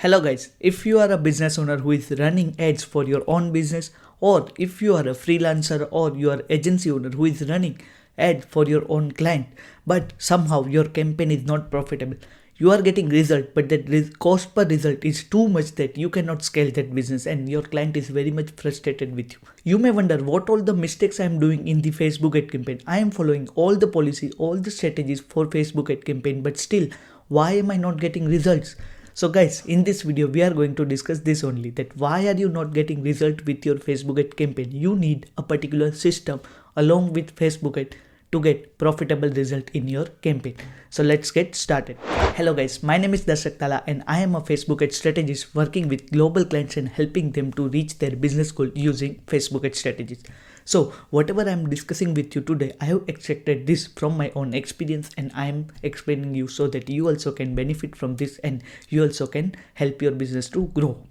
Hello guys, if you are a business owner who is running ads for your own business, or if you are a freelancer or you are agency owner who is running ad for your own client, but somehow your campaign is not profitable, you are getting result but that cost per result is too much that you cannot scale that business and your client is very much frustrated with you. You may wonder what all the mistakes I am doing in the Facebook ad campaign. I am following all the policies, all the strategies for Facebook ad campaign, but still why am I not getting results? So guys, in this video we are going to discuss this only, that why are you not getting result with your Facebook ad campaign. You need a particular system along with Facebook ad to get profitable result in your campaign. So let's get started. Hello guys, my name is Darshak Tala and I am a Facebook ad strategist working with global clients and helping them to reach their business goal using Facebook ad strategies. So whatever I am discussing with you today, I have extracted this from my own experience and I am explaining you so that you also can benefit from this and you also can help your business to grow.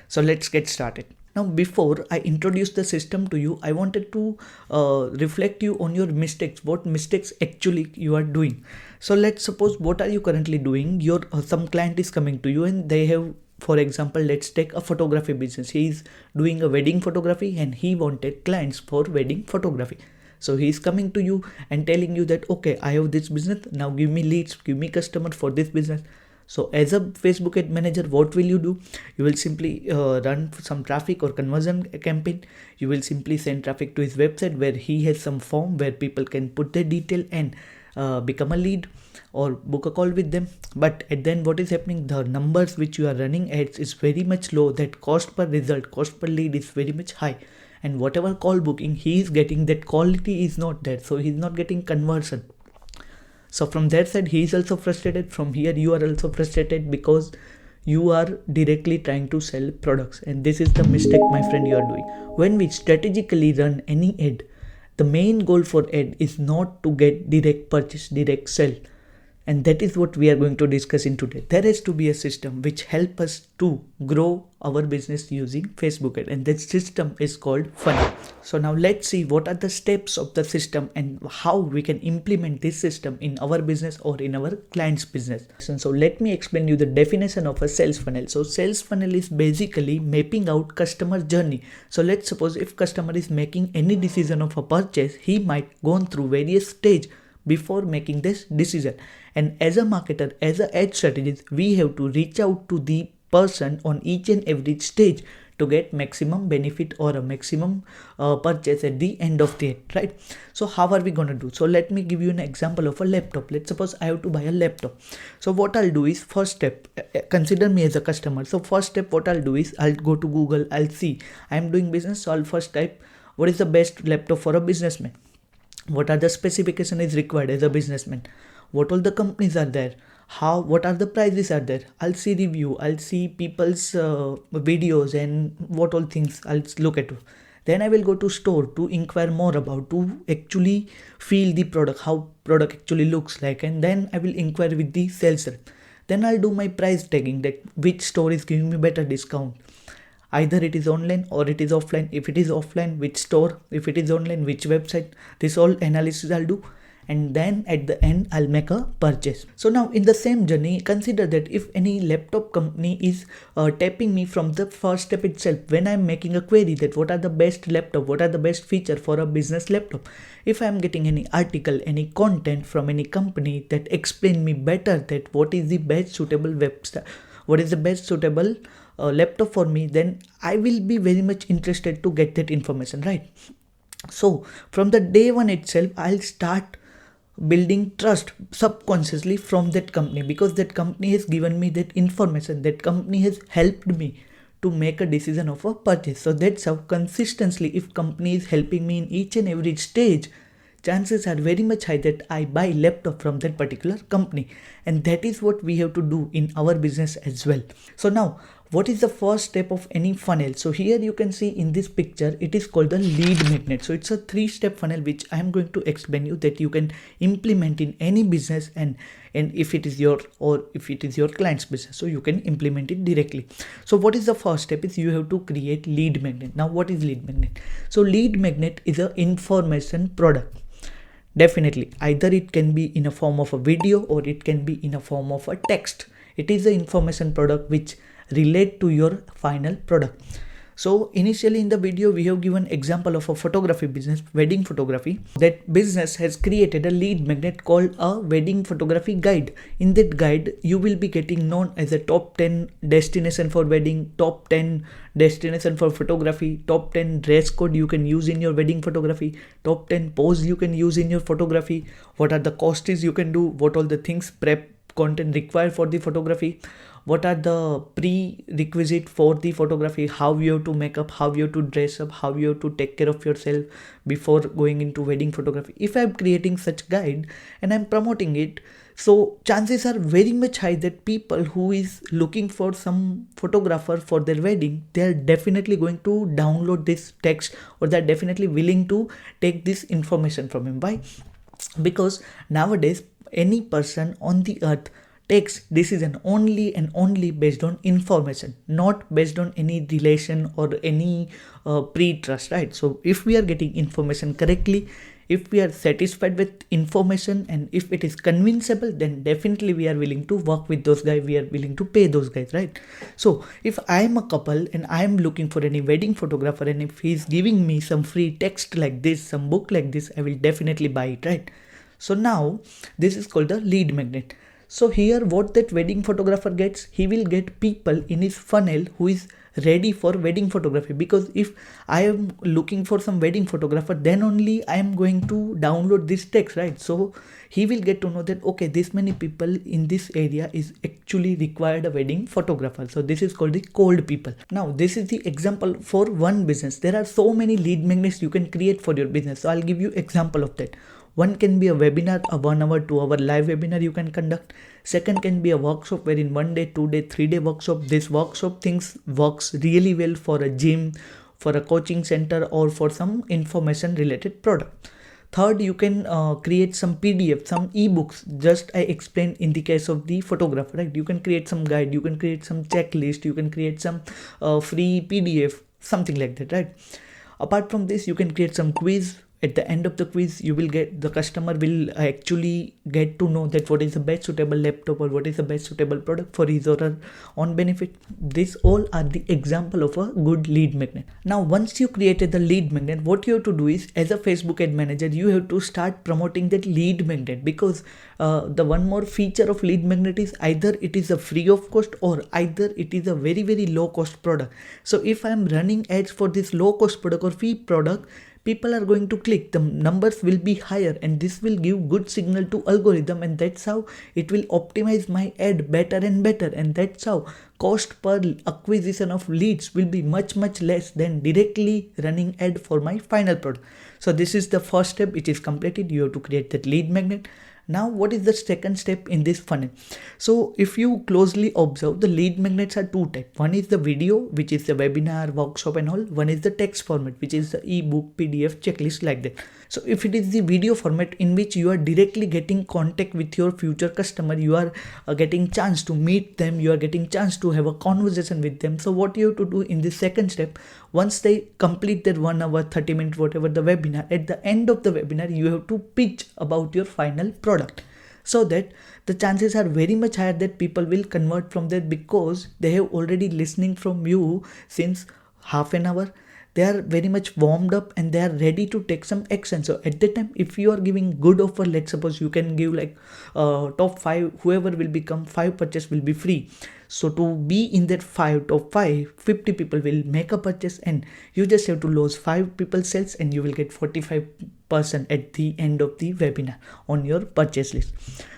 So let's get started. Now before I introduce the system to you, I wanted to reflect you on your mistakes, what mistakes actually you are doing. So let's suppose what are you currently doing. Your some client is coming to you and they have, for example, let's take a photography business. He is doing a wedding photography and he wanted clients for wedding photography. So he is coming to you and telling you that, okay, I have this business, now give me leads, give me customers for this business. So as a Facebook ad manager, what will you do? You will simply run some traffic or conversion campaign. You will simply send traffic to his website where he has some form where people can put their detail and become a lead or book a call with them. But at then what is happening, the numbers which you are running ads is very much low. That cost per result, cost per lead is very much high, and whatever call booking he is getting, that quality is not there, so he is not getting conversion. So from that side he is also frustrated. From here you are also frustrated because you are directly trying to sell products, and this is the mistake, my friend, you are doing. When we strategically run any ad, the main goal for ad is not to get direct purchase, direct sell. And that is what we are going to discuss in today. There has to be a system which helps us to grow our business using Facebook ad, and that system is called funnel. So now let's see what are the steps of the system and how we can implement this system in our business or in our client's business. So let me explain you the definition of a sales funnel. So sales funnel is basically mapping out customer journey. So let's suppose if customer is making any decision of a purchase, he might go through various stages before making this decision. And as a marketer, as an ad strategist, we have to reach out to the person on each and every stage to get maximum benefit or a maximum purchase at the end of the ad, right? So how are we going to do? So let me give you an example of a laptop. Let's suppose I have to buy a laptop. So what I'll do is, first step, consider me as a customer. So first step what I'll do is, I'll go to Google, I'll see I'm doing business. So I'll first type what is the best laptop for a businessman. What are the specification is required as a businessman? What all the companies are there? What are the prices are there? I'll see review, I'll see people's videos and what all things I'll look at. Then I will go to store to inquire more about, to actually feel the product, how product actually looks like, and then I will inquire with the sales rep. Then I'll do my price tagging, that which store is giving me better discount. Either it is online or it is offline. If it is offline, which store? If it is online, which website? This all analysis I'll do, and then at the end I'll make a purchase. So now in the same journey, consider that if any laptop company is tapping me from the first step itself, when I'm making a query that what are the best laptop, what are the best feature for a business laptop, if I'm getting any article, any content from any company that explain me better that what is the best suitable website, what is the best suitable laptop for me, then I will be very much interested to get that information, right? So from the day one itself, I'll start building trust subconsciously from that company, because that company has given me that information, that company has helped me to make a decision of a purchase. So that's how consistently, if company is helping me in each and every stage, chances are very much high that I buy laptop from that particular company. And that is what we have to do in our business as well. So now, what is the first step of any funnel? So here you can see in this picture, it is called the lead magnet. So it's a 3-step funnel which I am going to explain you, that you can implement in any business, and if it is your client's business, so you can implement it directly. So what is the first step is you have to create lead magnet. Now what is lead magnet? So lead magnet is an information product. Definitely, either it can be in a form of a video or it can be in a form of a text. It is an information product which relate to your final product. So initially in the video, we have given example of a photography business, wedding photography. That business has created a lead magnet called a wedding photography guide. In that guide, you will be getting known as a top 10 destination for wedding, top 10 destination for photography, top 10 dress code you can use in your wedding photography, top 10 pose you can use in your photography, what are the costs you can do, what all the things prep content required for the photography, what are the prerequisite for the photography, how you have to make up, how you have to dress up, how you have to take care of yourself before going into wedding photography. If I'm creating such guide and I'm promoting it, so chances are very much high that people who is looking for some photographer for their wedding, they are definitely going to download this text, or they're definitely willing to take this information from him. Why? Because nowadays any person on the earth takes decision only and only based on information, not based on any relation or any pre-trust, right? So if we are getting information correctly, if we are satisfied with information, and if it is convincible, then definitely we are willing to work with those guys, we are willing to pay those guys, right? So if I am a couple and I am looking for any wedding photographer, and if he is giving me some free text like this, some book like this, I will definitely buy it, right? So now this is called the lead magnet. So here what that wedding photographer gets, he will get people in his funnel who is ready for wedding photography. Because if I am looking for some wedding photographer, then only I am going to download this text, right? So he will get to know that, okay, this many people in this area is actually required a wedding photographer. So this is called the cold people. Now this is the example for one business. There are so many lead magnets you can create for your business. So I'll give you example of that. One can be a webinar, a 1 hour, 2 hour live webinar you can conduct. Second can be a workshop wherein 1 day, 2 day, 3 day workshop. This workshop things works really well for a gym, for a coaching center, or for some information related product. Third, you can create some PDF, some ebooks, just I explained in the case of the photographer, right? You can create some guide, you can create some checklist, you can create some free PDF, something like that, right? Apart from this, you can create some quiz. At the end of the quiz, you will get, the customer will actually get to know that what is the best suitable laptop or what is the best suitable product for his or her own benefit. These all are the example of a good lead magnet. Now, once you created the lead magnet, what you have to do is, as a Facebook ad manager, you have to start promoting that lead magnet, because the one more feature of lead magnet is either it is a free of cost or either it is a very, very low cost product. So if I am running ads for this low cost product or free product, people are going to click, the numbers will be higher, and this will give good signal to algorithm, and that's how it will optimize my ad better and better, and that's how cost per acquisition of leads will be much less than directly running ad for my final product. So this is the first step, it is completed. You have to create that lead magnet. Now, what is the second step in this funnel? So if you closely observe, the lead magnets are two types. One is the video, which is the webinar, workshop and all. One is the text format, which is the ebook, PDF, checklist, like that. So if it is the video format in which you are directly getting contact with your future customer, you are getting chance to meet them, you are getting chance to have a conversation with them. So what you have to do in the second step, once they complete that 1 hour, 30 minutes, whatever the webinar, at the end of the webinar, you have to pitch about your final product, so that the chances are very much higher that people will convert from there, because they have already listening from you since half an hour. They are very much warmed up and they are ready to take some action. So at that time, if you are giving good offer, let's suppose you can give like top 5, whoever will become 5 purchase will be free. So to be in that top 5, 50 people will make a purchase, and you just have to lose 5 people sales, and you will get 45% at the end of the webinar on your purchase list.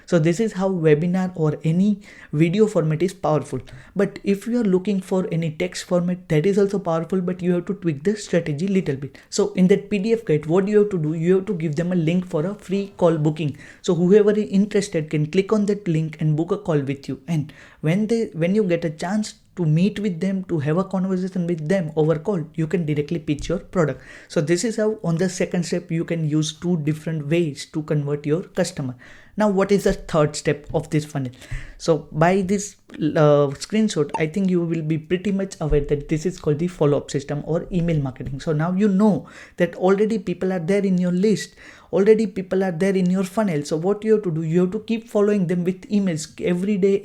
So this is how webinar or any video format is powerful. But if you are looking for any text format, that is also powerful, but you have to tweak the strategy little bit. So in that PDF guide, what you have to do, you have to give them a link for a free call booking. So whoever is interested can click on that link and book a call with you. And when you get a chance to meet with them, to have a conversation with them over call, you can directly pitch your product. So this is how on the second step you can use 2 different ways to convert your customer. Now what is the third step of this funnel? So by this screenshot, I think you will be pretty much aware that this is called the follow-up system or email marketing. So now you know that already people are there in your list, already people are there in your funnel. So what you have to do, you have to keep following them with emails every day,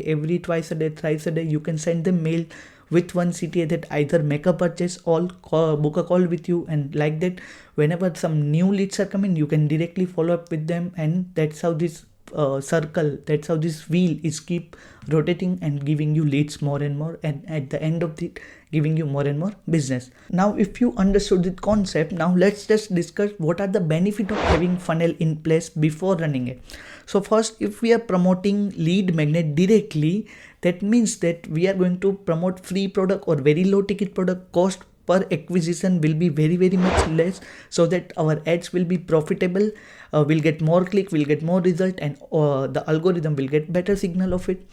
every twice a day, thrice a day. You can send them mail with one CTA that either make a purchase or book a call with you, and like that whenever some new leads are coming, you can directly follow up with them, and that's how this circle, that's how this wheel is keep rotating and giving you leads more and more, and at the end of it giving you more and more business. Now if you understood the concept, now let's just discuss what are the benefit of having funnel in place before running it. So first, if we are promoting lead magnet directly, that means that we are going to promote free product or very low ticket product. Cost per acquisition will be very much less, so that our ads will be profitable, we'll get more click, we'll get more result, and the algorithm will get better signal of it.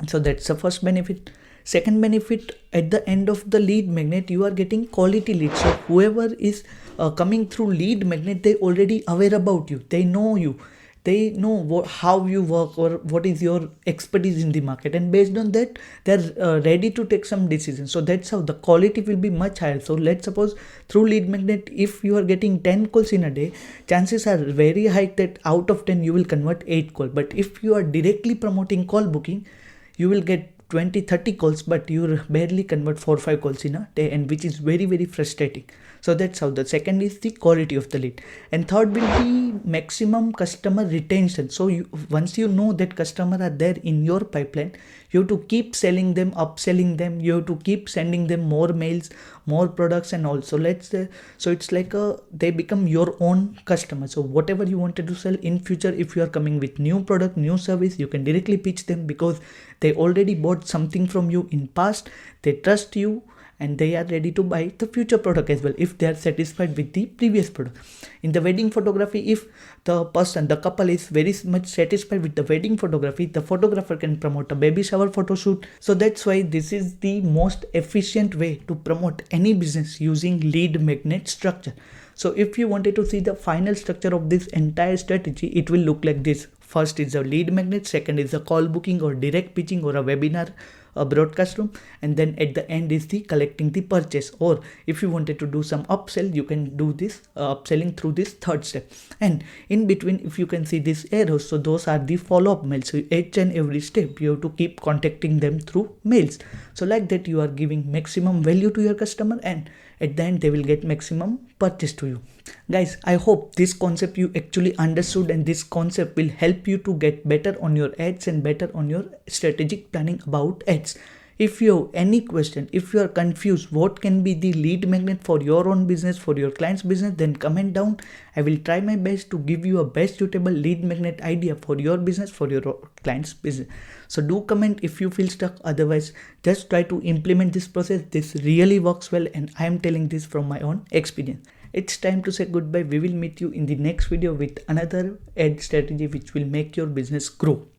So that's the first benefit. Second benefit, at the end of the lead magnet, you are getting quality leads. So whoever is coming through lead magnet, they already aware about you, they know you, they know how you work or what is your expertise in the market, and based on that they're ready to take some decisions. So that's how the quality will be much higher. So let's suppose through lead magnet, if you are getting 10 calls in a day, chances are very high that out of 10 you will convert 8 calls. But if you are directly promoting call booking, you will get 20-30 calls, but you barely convert 4-5 calls in a day, and which is very frustrating. So that's how. The second is the quality of the lead, and third will be maximum customer retention. So once you know that customer are there in your pipeline, you have to keep selling them, upselling them, you have to keep sending them more mails, more products, and also so it's like they become your own customer. So whatever you wanted to sell in future, if you are coming with new product, new service, you can directly pitch them, because they already bought something from you in past, they trust you, and they are ready to buy the future product as well if they are satisfied with the previous product. In the wedding photography, if the couple is very much satisfied with the wedding photography, the photographer can promote a baby shower photo shoot. So that's why this is the most efficient way to promote any business using lead magnet structure. So if you wanted to see the final structure of this entire strategy, it will look like this. First is a lead magnet, second is a call booking or direct pitching or a webinar, a broadcast room, and then at the end is the collecting the purchase. Or if you wanted to do some upsell, you can do this upselling through this third step. And in between, if you can see these arrows, so those are the follow-up mails. So each and every step you have to keep contacting them through mails. So like that you are giving maximum value to your customer, and at the end they will get maximum purchase to you. Guys, I hope this concept you actually understood, and this concept will help you to get better on your ads and better on your strategic planning about ads. If you have any question, if you are confused what can be the lead magnet for your own business, for your client's business, then comment down. I will try my best to give you a best suitable lead magnet idea for your business, for your client's business. So do comment if you feel stuck. Otherwise, just try to implement this process. This really works well, and I am telling this from my own experience. It's time to say goodbye. We will meet you in the next video with another ad strategy which will make your business grow.